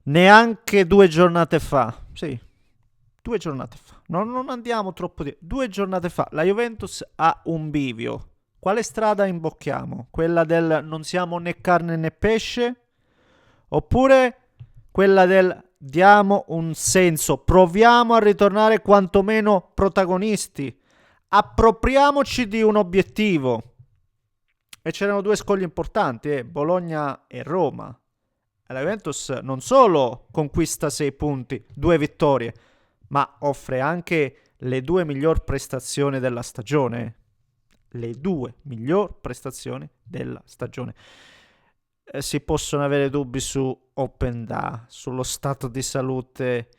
Neanche 2 giornate fa, sì, 2 giornate fa, non andiamo troppo di... 2 giornate fa la Juventus ha un bivio. Quale strada imbocchiamo? Quella del non siamo né carne né pesce? Oppure quella del diamo un senso, proviamo a ritornare quantomeno protagonisti, appropriamoci di un obiettivo. E c'erano due scogli importanti, Bologna e Roma. E la Juventus non solo conquista 6 punti, 2 vittorie, ma offre anche le due miglior prestazioni della stagione. Le due miglior prestazioni della stagione. Si possono avere dubbi su Openda, sullo stato di salute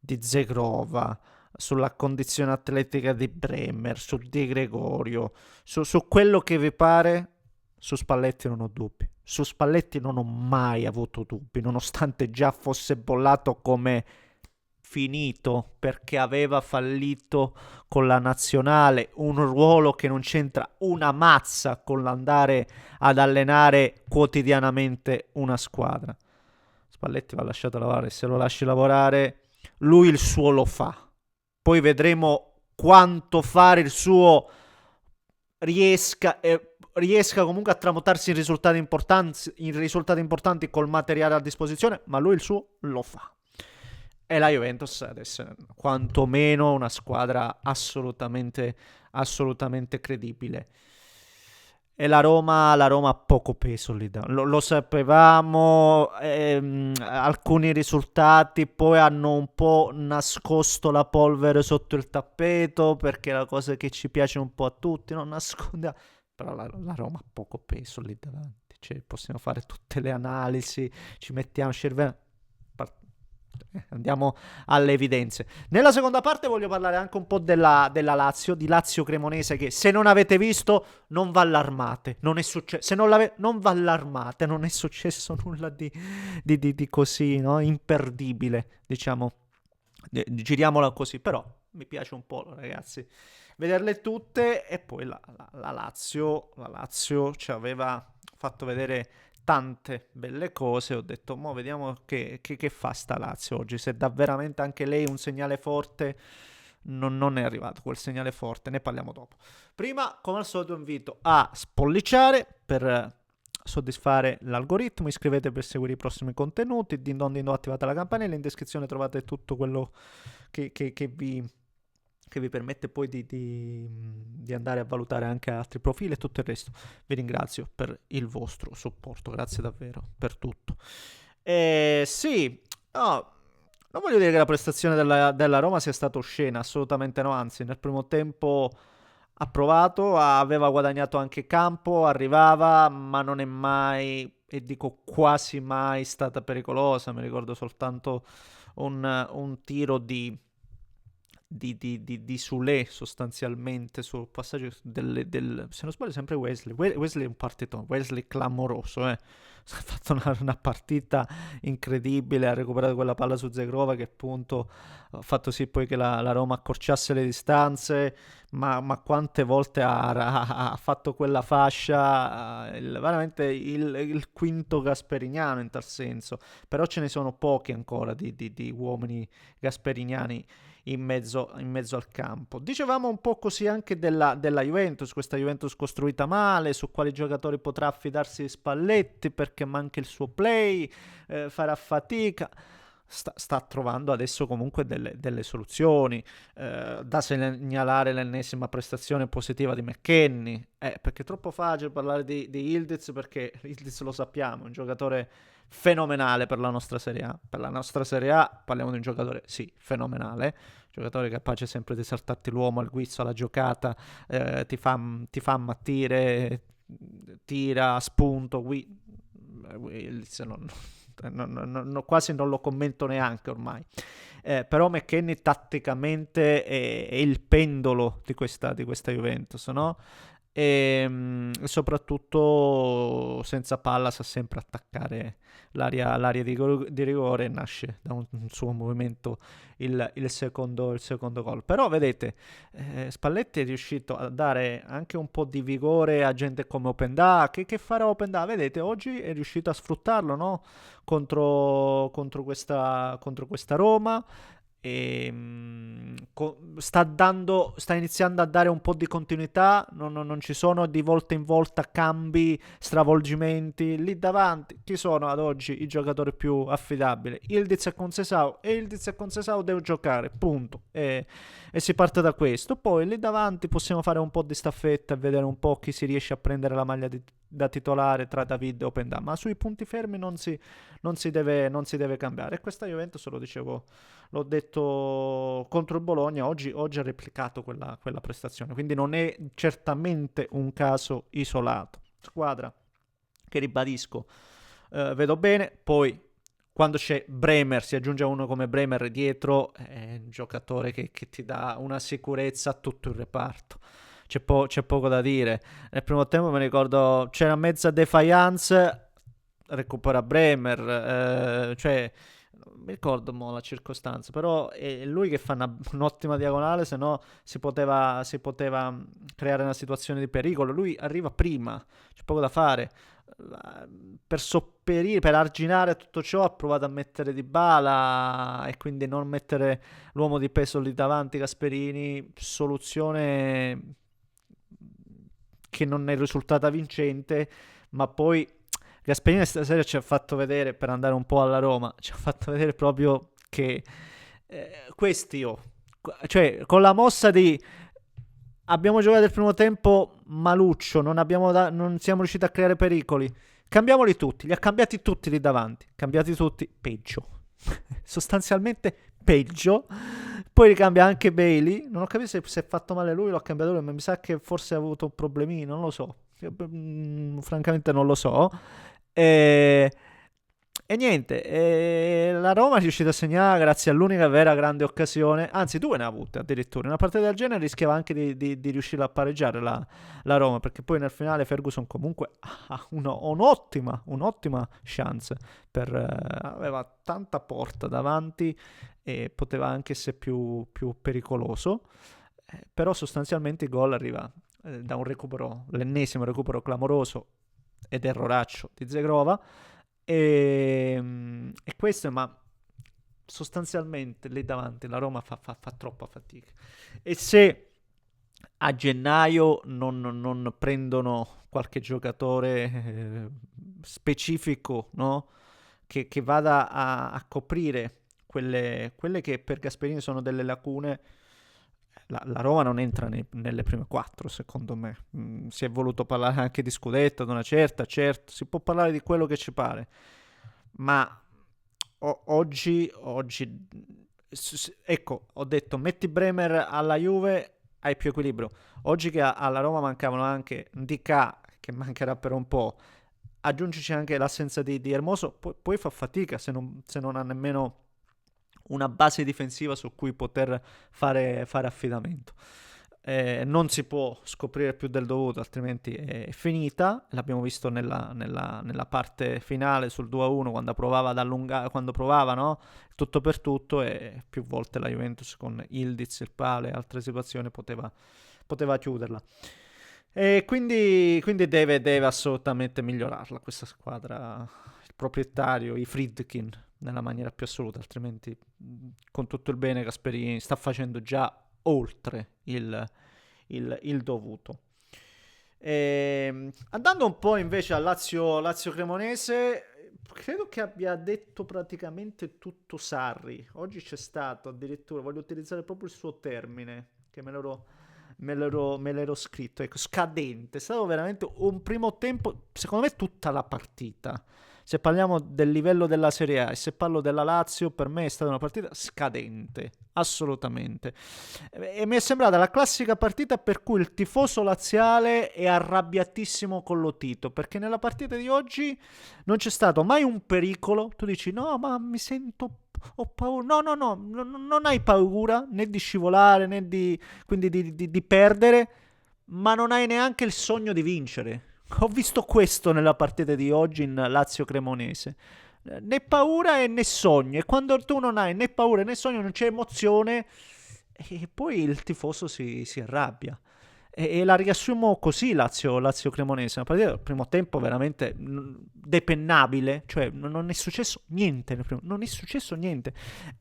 di Zegrova, sulla condizione atletica di Bremer, su Di Gregorio, su quello che vi pare. Su Spalletti non ho dubbi. Su Spalletti non ho mai avuto dubbi, nonostante già fosse bollato come finito perché aveva fallito con la nazionale, un ruolo che non c'entra una mazza con l'andare ad allenare quotidianamente una squadra. Spalletti va lasciato lavorare, se lo lasci lavorare, lui il suo lo fa. Poi vedremo quanto fare il suo riesca comunque a tramutarsi in risultati importanti col materiale a disposizione, ma lui il suo lo fa. E la Juventus adesso è quantomeno una squadra assolutamente credibile. E la Roma ha poco peso lì. Lo sapevamo, alcuni risultati poi hanno un po' nascosto la polvere sotto il tappeto, perché è la cosa che ci piace un po' a tutti, non nasconde... Però la Roma ha poco peso lì davanti, cioè possiamo fare tutte le analisi, ci mettiamo cervello... Andiamo alle evidenze. Nella seconda parte voglio parlare anche un po' della Lazio, di Lazio Cremonese, che se non avete visto non va allarmate, non è successo, se non va allarmate, non è successo nulla di così, no? Imperdibile, diciamo, giriamola così, però mi piace un po', ragazzi, vederle tutte. E poi la Lazio ci aveva fatto vedere tante belle cose. Ho detto, mo vediamo che fa sta Lazio oggi, se dà veramente anche lei un segnale forte. Non è arrivato quel segnale forte, ne parliamo dopo. Prima, come al solito, invito a spolliciare per soddisfare l'algoritmo, iscrivetevi per seguire i prossimi contenuti, non attivate la campanella, in descrizione trovate tutto quello che vi permette poi di andare a valutare anche altri profili e tutto il resto. Vi ringrazio per il vostro supporto, grazie davvero per tutto. Sì, no, non voglio dire che la prestazione della Roma sia stata oscena, assolutamente no, anzi nel primo tempo ha provato, aveva guadagnato anche campo, arrivava, ma non è mai, e dico quasi mai, stata pericolosa. Mi ricordo soltanto un tiro di Sule sostanzialmente sul passaggio se non sbaglio sempre Wesley è un partitone, Wesley clamoroso, ha fatto una partita incredibile, ha recuperato quella palla su Zegrova che appunto ha fatto sì poi che la Roma accorciasse le distanze, ma quante volte ha fatto quella fascia, veramente il quinto gasperiniano in tal senso. Però ce ne sono pochi ancora di uomini gasperiniani in mezzo al campo. Dicevamo un po' così anche della Juventus, questa Juventus costruita male, su quali giocatori potrà affidarsi Spalletti perché manca il suo play, farà fatica. Sta trovando adesso comunque delle soluzioni. Da segnalare l'ennesima prestazione positiva di McKennie, perché è troppo facile parlare di Yildiz, perché Yildiz lo sappiamo, è un giocatore fenomenale per la nostra Serie A. Per la nostra Serie A parliamo di un giocatore, sì, fenomenale, giocatore capace sempre di saltarti l'uomo, al guizzo, alla giocata, ti fa ammattire, tira, spunto, quasi non lo commento neanche ormai. Però McKennie tatticamente è il pendolo di questa Juventus, no? e soprattutto senza palla sa sempre attaccare l'area di rigore e nasce da un suo movimento il secondo gol. Però vedete, Spalletti è riuscito a dare anche un po' di vigore a gente come Openda. Che farà Openda? Vedete, oggi è riuscito a sfruttarlo, no? Contro questa Roma. Sta iniziando a dare un po' di continuità, non ci sono di volta in volta cambi, stravolgimenti. Lì davanti chi sono ad oggi i giocatori più affidabili? Ildiz e Concesao, e Ildiz e Concesao devono giocare, punto, e si parte da questo. Poi lì davanti possiamo fare un po' di staffetta e vedere un po' chi si riesce a prendere la maglia da titolare tra David e Openda, ma sui punti fermi non si deve cambiare. E questa Juventus, lo dicevo, l'ho detto contro il Bologna, oggi ha replicato quella prestazione, quindi non è certamente un caso isolato. Squadra che, ribadisco, vedo bene. Poi quando c'è Bremer, si aggiunge uno come Bremer dietro, è un giocatore che ti dà una sicurezza a tutto il reparto. C'è poco da dire. Nel primo tempo mi ricordo c'era mezza defiance, recupera Bremer, cioè non mi ricordo mo la circostanza, però è lui che fa un'ottima diagonale, se no si poteva creare una situazione di pericolo. Lui arriva prima, c'è poco da fare. Per sopperire, per arginare tutto ciò, ha provato a mettere Dybala e quindi non mettere l'uomo di peso lì davanti, Gasperini. Soluzione che non è risultata vincente, ma poi Gasperini stasera ci ha fatto vedere, per andare un po' alla Roma, ci ha fatto vedere proprio che cioè con la mossa di abbiamo giocato il primo tempo maluccio, non siamo riusciti a creare pericoli, cambiamoli tutti, li ha cambiati tutti lì davanti, cambiati tutti, peggio, sostanzialmente peggio. Poi ricambia anche Bailey, non ho capito se è fatto male lui, l'ho cambiato lui, ma mi sa che forse ha avuto problemi, non lo so. Francamente non lo so. E, e niente, la Roma è riuscita a segnare grazie all'unica vera grande occasione, anzi due ne ha avute addirittura. In una partita del genere rischiava anche di riuscire a pareggiare la Roma, perché poi nel finale Ferguson comunque ha un'ottima chance, aveva tanta porta davanti e poteva anche essere più pericoloso. Però sostanzialmente il gol arriva da un recupero, l'ennesimo recupero clamoroso ed erroraccio di Zegrova, e questo, ma sostanzialmente lì davanti la Roma fa troppa fatica. E se a gennaio non prendono qualche giocatore specifico, no? Che vada a coprire quelle che per Gasperini sono delle lacune, la Roma non entra nelle prime quattro, secondo me. Si è voluto parlare anche di scudetto ad una certa, certo, si può parlare di quello che ci pare, ma oggi, ecco, ho detto metti Bremer alla Juve, hai più equilibrio. Oggi che alla Roma mancavano anche Ndicà, che mancherà per un po', aggiungici anche l'assenza di Hermoso, poi fa fatica se non ha nemmeno una base difensiva su cui poter fare affidamento. Non si può scoprire più del dovuto, altrimenti è finita. L'abbiamo visto nella parte finale sul 2-1, quando provava ad allungare, quando provava, no? Tutto per tutto, e più volte la Juventus con Ildiz, il Pale e altre situazioni poteva chiuderla. E quindi deve assolutamente migliorarla questa squadra, il proprietario, i Friedkin, nella maniera più assoluta, altrimenti con tutto il bene Gasperini sta facendo già oltre il dovuto. Andando un po' invece al Lazio Cremonese, credo che abbia detto praticamente tutto Sarri. Oggi c'è stato addirittura, voglio utilizzare proprio il suo termine, che me l'ero scritto, ecco, scadente. È stato veramente un primo tempo, secondo me tutta la partita, se parliamo del livello della Serie A e se parlo della Lazio, per me è stata una partita scadente, assolutamente. E mi è sembrata la classica partita per cui il tifoso laziale è arrabbiatissimo con Lotito, perché nella partita di oggi non c'è stato mai un pericolo. Tu dici no, ma mi sento, ho paura. No, non hai paura né di scivolare né quindi di perdere. ma non hai neanche il sogno di vincere. Ho visto questo nella partita di oggi in Lazio-Cremonese. Né paura e né sogno. E quando tu non hai né paura né sogno, non c'è emozione, e poi il tifoso si arrabbia. E la riassumo così Lazio-Cremonese. Una partita del primo tempo veramente depennabile. Cioè non è successo niente nel primo. Non è successo niente.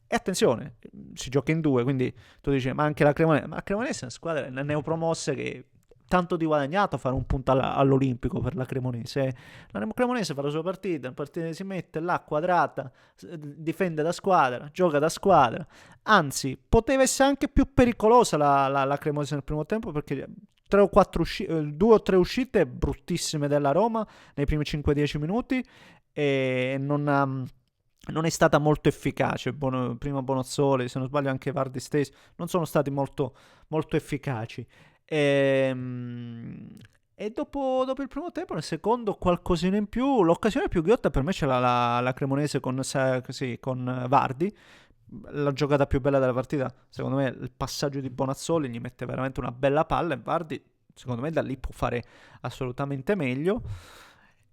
E attenzione, si gioca in due, quindi tu dici, ma anche la Cremonese. Ma la Cremonese è una squadra neopromossa che tanto di guadagnato fare un punto all'Olimpico per la Cremonese. La Cremonese fa la sua partita, la partita si mette là quadrata, difende da squadra, gioca da squadra. Anzi, poteva essere anche più pericolosa la Cremonese nel primo tempo, perché 3 o 4 2 o 3 uscite bruttissime della Roma nei primi 5-10 minuti, e non è stata molto efficace. Prima Bonozzoli, se non sbaglio anche Vardy stesso, non sono stati molto, molto efficaci. E dopo il primo tempo, nel secondo qualcosina in più. L'occasione più ghiotta per me c'è la Cremonese con Vardy. La giocata più bella della partita, secondo me, il passaggio di Bonazzoli gli mette veramente una bella palla, e Vardy, secondo me, da lì può fare assolutamente meglio.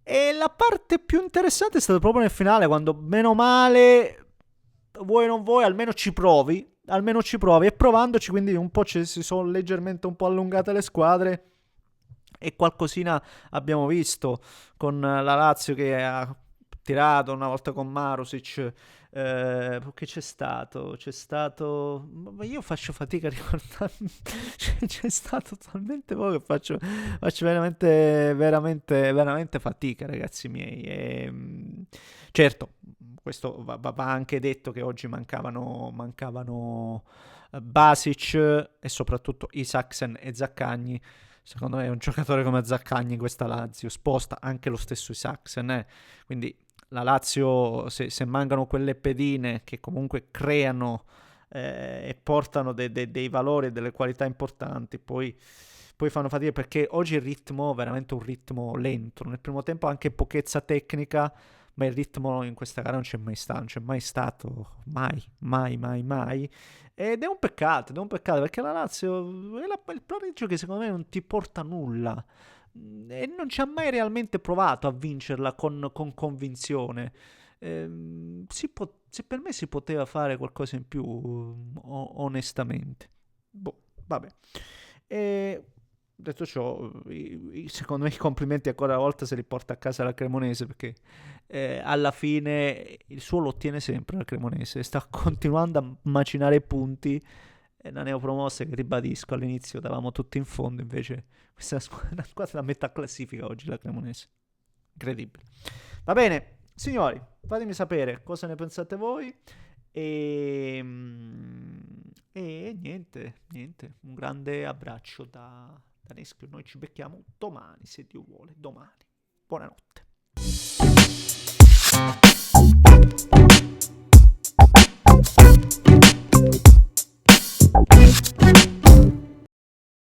E la parte più interessante è stata proprio nel finale, quando meno male, vuoi o non vuoi, almeno ci provi, e provandoci, quindi un po' si sono leggermente un po' allungate le squadre, e qualcosina abbiamo visto con la Lazio che ha tirato una volta con Marusic. Che c'è stato? Ma io faccio fatica a ricordarmi. C'è stato talmente poco che faccio veramente, veramente, veramente fatica, ragazzi miei. Certo, questo va anche detto che oggi mancavano Basic e soprattutto Isaksen e Zaccagni. Secondo me un giocatore come Zaccagni in questa Lazio sposta anche lo stesso Isaksen, quindi la Lazio, se mancano quelle pedine che comunque creano e portano dei valori e delle qualità importanti, poi fanno fatica, perché oggi il ritmo è veramente un ritmo lento. Nel primo tempo anche pochezza tecnica, ma il ritmo in questa gara non c'è mai stato, non c'è mai stato, mai, mai, mai, mai. Ed è un peccato, perché la Lazio è il pareggio che secondo me non ti porta a nulla, e non ci ha mai realmente provato a vincerla con convinzione. Per me si poteva fare qualcosa in più, onestamente. Boh, vabbè. E detto ciò, secondo me i complimenti ancora una volta se li porta a casa la Cremonese, perché alla fine il suo lo ottiene sempre la Cremonese, sta continuando a macinare punti. E la neopromossa, che ribadisco, all'inizio davamo tutti in fondo, invece questa è una squadra da metà classifica oggi, la Cremonese. Incredibile. Va bene, signori, fatemi sapere cosa ne pensate voi. E niente, un grande abbraccio da Neschio. Noi ci becchiamo domani, se Dio vuole, domani. Buonanotte.